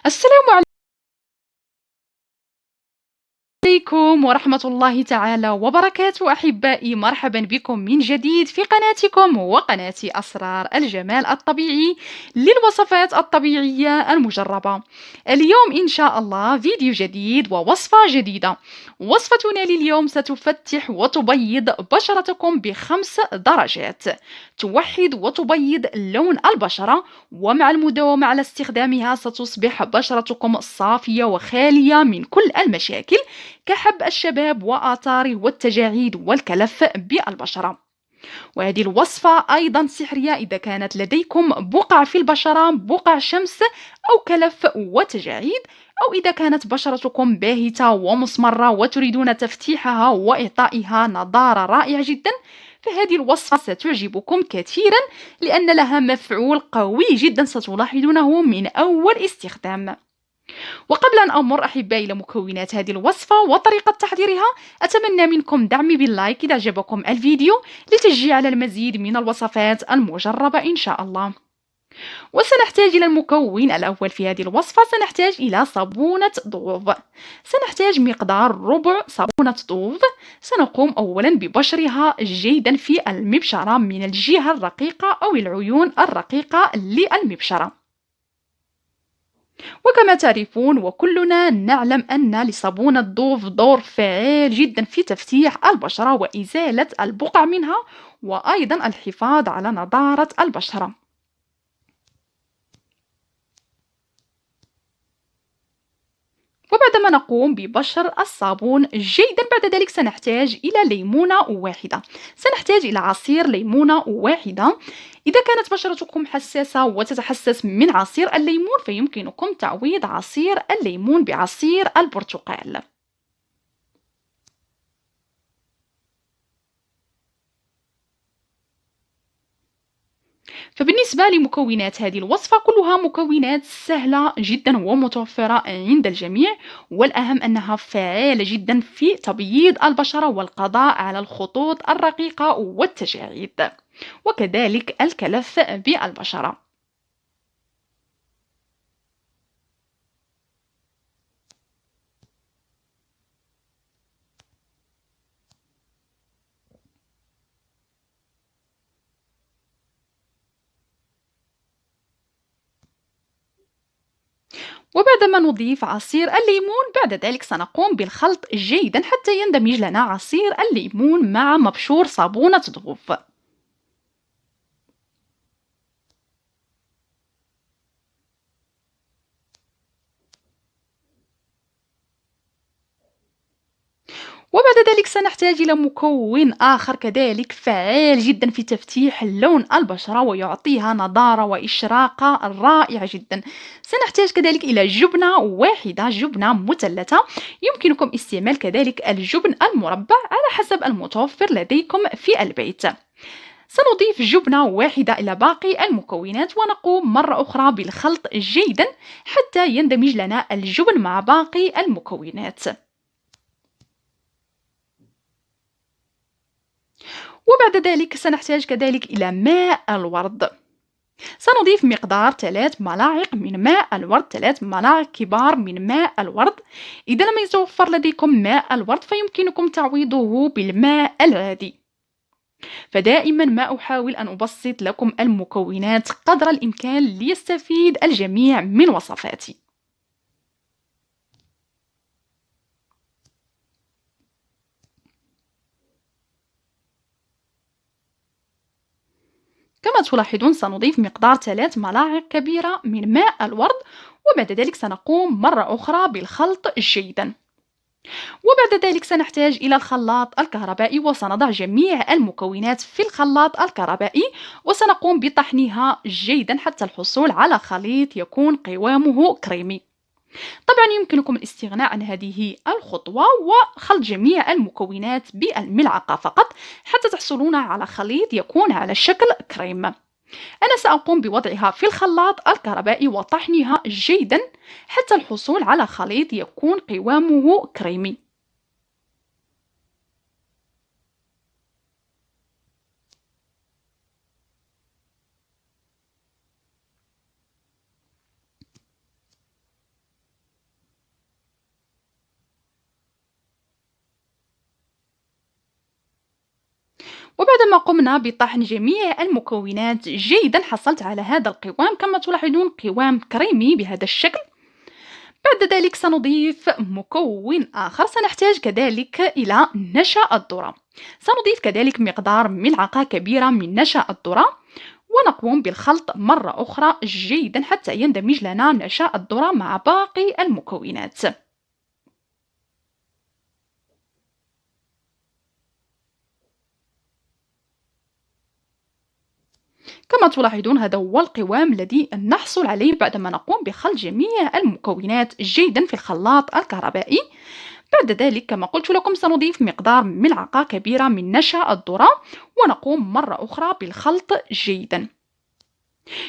السلام عليكم ورحمة الله تعالى وبركاته أحبائي، مرحبا بكم من جديد في قناتكم وقناة أسرار الجمال الطبيعي للوصفات الطبيعية المجربة. اليوم إن شاء الله فيديو جديد ووصفة جديدة. وصفتنا لليوم ستفتح وتبيض بشرتكم ب5 درجات، توحد وتبيض لون البشرة، ومع المداومة على استخدامها ستصبح بشرتكم صافية وخالية من كل المشاكل كحب الشباب وآثاره والتجاعيد والكلف بالبشرة. وهذه الوصفة أيضا سحرية إذا كانت لديكم بقع في البشرة، بقع شمس أو كلف وتجاعيد، أو إذا كانت بشرتكم باهتة ومسمرة وتريدون تفتيحها وإعطائها نضارة رائعة جدا، فهذه الوصفة ستعجبكم كثيرا لأن لها مفعول قوي جدا ستلاحظونه من أول استخدام. وقبل أن أمر أحبائي إلى مكونات هذه الوصفة وطريقة تحضيرها، أتمنى منكم دعمي باللايك إذا عجبكم الفيديو لتشجيع على المزيد من الوصفات المجربة إن شاء الله. وسنحتاج إلى المكون الأول في هذه الوصفة، سنحتاج إلى صابونة ضوف. سنحتاج مقدار ربع صابونة ضوف. سنقوم أولا ببشرها جيدا في المبشرة من الجهة الرقيقة أو العيون الرقيقة للمبشرة. وكما تعرفون وكلنا نعلم أن لصابون الضوف دور فعال جدا في تفتيح البشرة وإزالة البقع منها، وأيضا الحفاظ على نضارة البشرة. وبعدما نقوم ببشر الصابون جيدا بعد ذلك سنحتاج إلى ليمونة واحدة. سنحتاج إلى عصير ليمونة واحدة. إذا كانت بشرتكم حساسة وتتحسس من عصير الليمون فيمكنكم تعويض عصير الليمون بعصير البرتقال. فبالنسبة لمكونات هذه الوصفة كلها مكونات سهلة جدا ومتوفرة عند الجميع، والأهم أنها فعالة جدا في تبييض البشرة والقضاء على الخطوط الرقيقة والتجاعيد وكذلك الكلف بالبشرة. وبعدما نضيف عصير الليمون بعد ذلك سنقوم بالخلط جيدا حتى يندمج لنا عصير الليمون مع مبشور صابونة ضوف. وبعد ذلك سنحتاج إلى مكون آخر كذلك فعال جدا في تفتيح لون البشرة ويعطيها نضارة وإشراقة رائعة جدا. سنحتاج كذلك إلى جبنة واحدة، جبنة مثلثة. يمكنكم استعمال كذلك الجبن المربع على حسب المتوفر لديكم في البيت. سنضيف جبنة واحدة إلى باقي المكونات ونقوم مرة أخرى بالخلط جيدا حتى يندمج لنا الجبن مع باقي المكونات. وبعد ذلك سنحتاج كذلك إلى ماء الورد. سنضيف مقدار 3 ملاعق من ماء الورد، 3 ملاعق كبار من ماء الورد. إذا لم يتوفر لديكم ماء الورد فيمكنكم تعويضه بالماء العادي. فدائما ما أحاول أن أبسط لكم المكونات قدر الإمكان ليستفيد الجميع من وصفاتي. كما تلاحظون سنضيف مقدار 3 ملاعق كبيرة من ماء الورد، وبعد ذلك سنقوم مرة أخرى بالخلط جيدا. وبعد ذلك سنحتاج إلى الخلاط الكهربائي وسنضع جميع المكونات في الخلاط الكهربائي وسنقوم بطحنها جيدا حتى الحصول على خليط يكون قوامه كريمي. طبعا يمكنكم الاستغناء عن هذه الخطوة وخلط جميع المكونات بالملعقة فقط حتى تحصلون على خليط يكون على شكل كريم. أنا سأقوم بوضعها في الخلاط الكهربائي وطحنها جيدا حتى الحصول على خليط يكون قوامه كريمي. وبعدما قمنا بطحن جميع المكونات جيدا حصلت على هذا القوام، كما تلاحظون قوام كريمي بهذا الشكل. بعد ذلك سنضيف مكون آخر، سنحتاج كذلك إلى نشا الذرة. سنضيف كذلك مقدار ملعقة كبيرة من نشا الذرة، ونقوم بالخلط مرة أخرى جيدا حتى يندمج لنا نشا الذرة مع باقي المكونات. كما تلاحظون هذا هو القوام الذي نحصل عليه بعدما نقوم بخلط جميع المكونات جيدا في الخلاط الكهربائي. بعد ذلك كما قلت لكم سنضيف مقدار ملعقة كبيرة من نشا الذرة، ونقوم مرة أخرى بالخلط جيدا.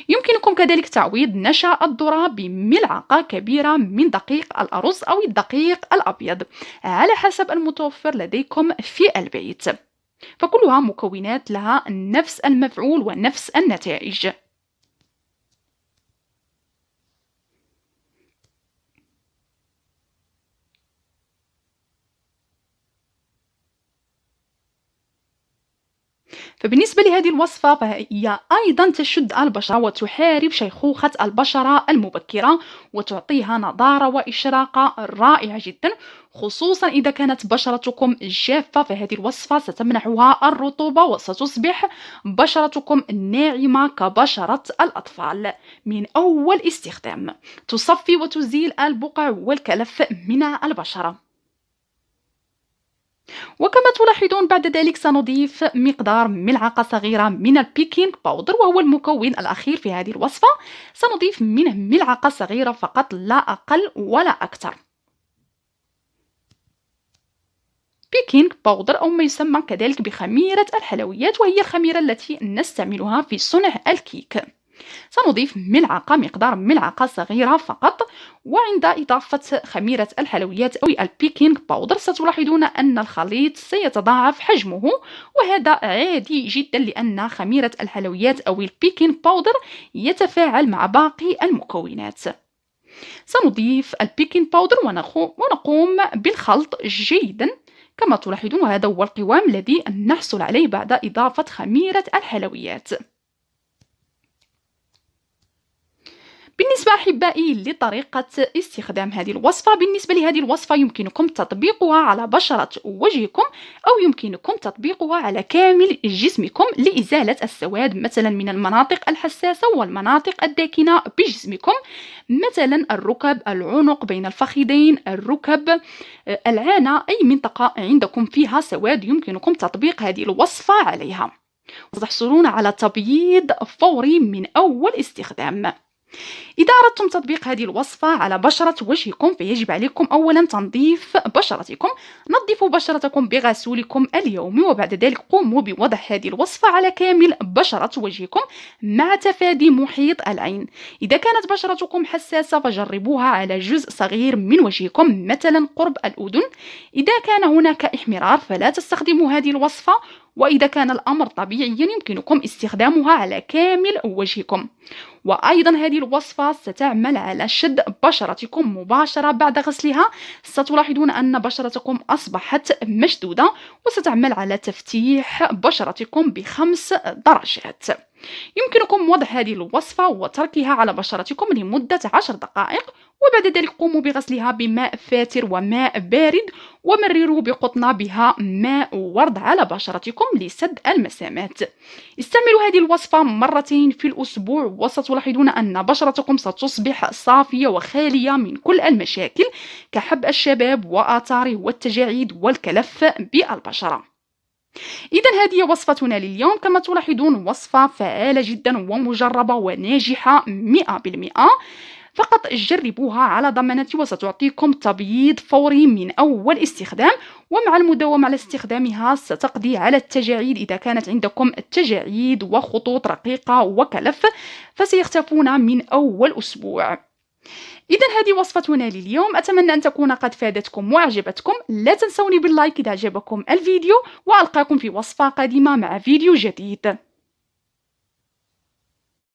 يمكنكم كذلك تعويض نشا الذرة بملعقة كبيرة من دقيق الأرز أو الدقيق الأبيض على حسب المتوفر لديكم في البيت، فكلها مكونات لها نفس المفعول ونفس النتائج. فبالنسبة لهذه الوصفة فهي أيضا تشد البشرة وتحارب شيخوخة البشرة المبكرة، وتعطيها نضارة وإشراقة رائعة جدا، خصوصا إذا كانت بشرتكم جافة، فهذه الوصفة ستمنحها الرطوبة وستصبح بشرتكم ناعمة كبشرة الأطفال من أول استخدام. تصفي وتزيل البقع والكلف من البشرة. وكما تلاحظون بعد ذلك سنضيف مقدار ملعقة صغيرة من البيكينغ باودر، وهو المكون الأخير في هذه الوصفة. سنضيف منه ملعقة صغيرة فقط لا أقل ولا أكثر. بيكينغ باودر أو ما يسمى كذلك بخميرة الحلويات، وهي الخميرة التي نستعملها في صنع الكيك. سنضيف مقدار ملعقة صغيرة فقط، وعند إضافة خميرة الحلويات أو البيكينغ باودر ستلاحظون أن الخليط سيتضاعف حجمه، وهذا عادي جدا لأن خميرة الحلويات أو البيكينغ باودر يتفاعل مع باقي المكونات. سنضيف البيكينغ باودر ونقوم بالخلط جيدا كما تلاحظون، وهذا هو القوام الذي نحصل عليه بعد إضافة خميرة الحلويات. بالنسبة أحبائي لطريقة استخدام هذه الوصفة، بالنسبة لهذه الوصفة يمكنكم تطبيقها على بشرة وجهكم، أو يمكنكم تطبيقها على كامل جسمكم لإزالة السواد مثلا من المناطق الحساسة والمناطق الداكنة بجسمكم، مثلا الركب، العنق، بين الفخذين، الركب، العانة، أي منطقة عندكم فيها سواد يمكنكم تطبيق هذه الوصفة عليها، وتحصلون على تبييض فوري من أول استخدام. إذا أردتم تطبيق هذه الوصفة على بشرة وجهكم فيجب عليكم أولا تنظيف بشرتكم. نظفوا بشرتكم بغسولكم اليومي، وبعد ذلك قوموا بوضع هذه الوصفة على كامل بشرة وجهكم مع تفادي محيط العين. إذا كانت بشرتكم حساسة فجربوها على جزء صغير من وجهكم مثلا قرب الأذن. إذا كان هناك احمرار فلا تستخدموا هذه الوصفة، وإذا كان الأمر طبيعيا يمكنكم استخدامها على كامل وجهكم. وأيضا هذه الوصفة ستعمل على شد بشرتكم مباشرة بعد غسلها، ستلاحظون أن بشرتكم أصبحت مشدودة، وستعمل على تفتيح بشرتكم ب5 درجات. يمكنكم وضع هذه الوصفة وتركها على بشرتكم لمدة 10 دقائق، وبعد ذلك قوموا بغسلها بماء فاتر وماء بارد، ومرروا بقطنة بها ماء ورد على بشرتكم لسد المسامات. استعملوا هذه الوصفة مرتين في الأسبوع، وستلاحظون أن بشرتكم ستصبح صافية وخالية من كل المشاكل كحب الشباب وآثاره والتجاعيد والكلف بالبشرة. إذا هذه وصفتنا لليوم، كما تلاحظون وصفة فعالة جدا ومجربة وناجحة 100%. فقط جربوها على ضمانتي وستعطيكم تبييض فوري من أول استخدام، ومع المداومة على استخدامها ستقضي على التجاعيد. إذا كانت عندكم تجاعيد وخطوط رقيقة وكلف فسيختفون من أول أسبوع. إذا هذه وصفتنا لليوم، أتمنى أن تكون قد فادتكم وأعجبتكم. لا تنسوني باللايك إذا أعجبكم الفيديو، وألقاكم في وصفة قادمة مع فيديو جديد.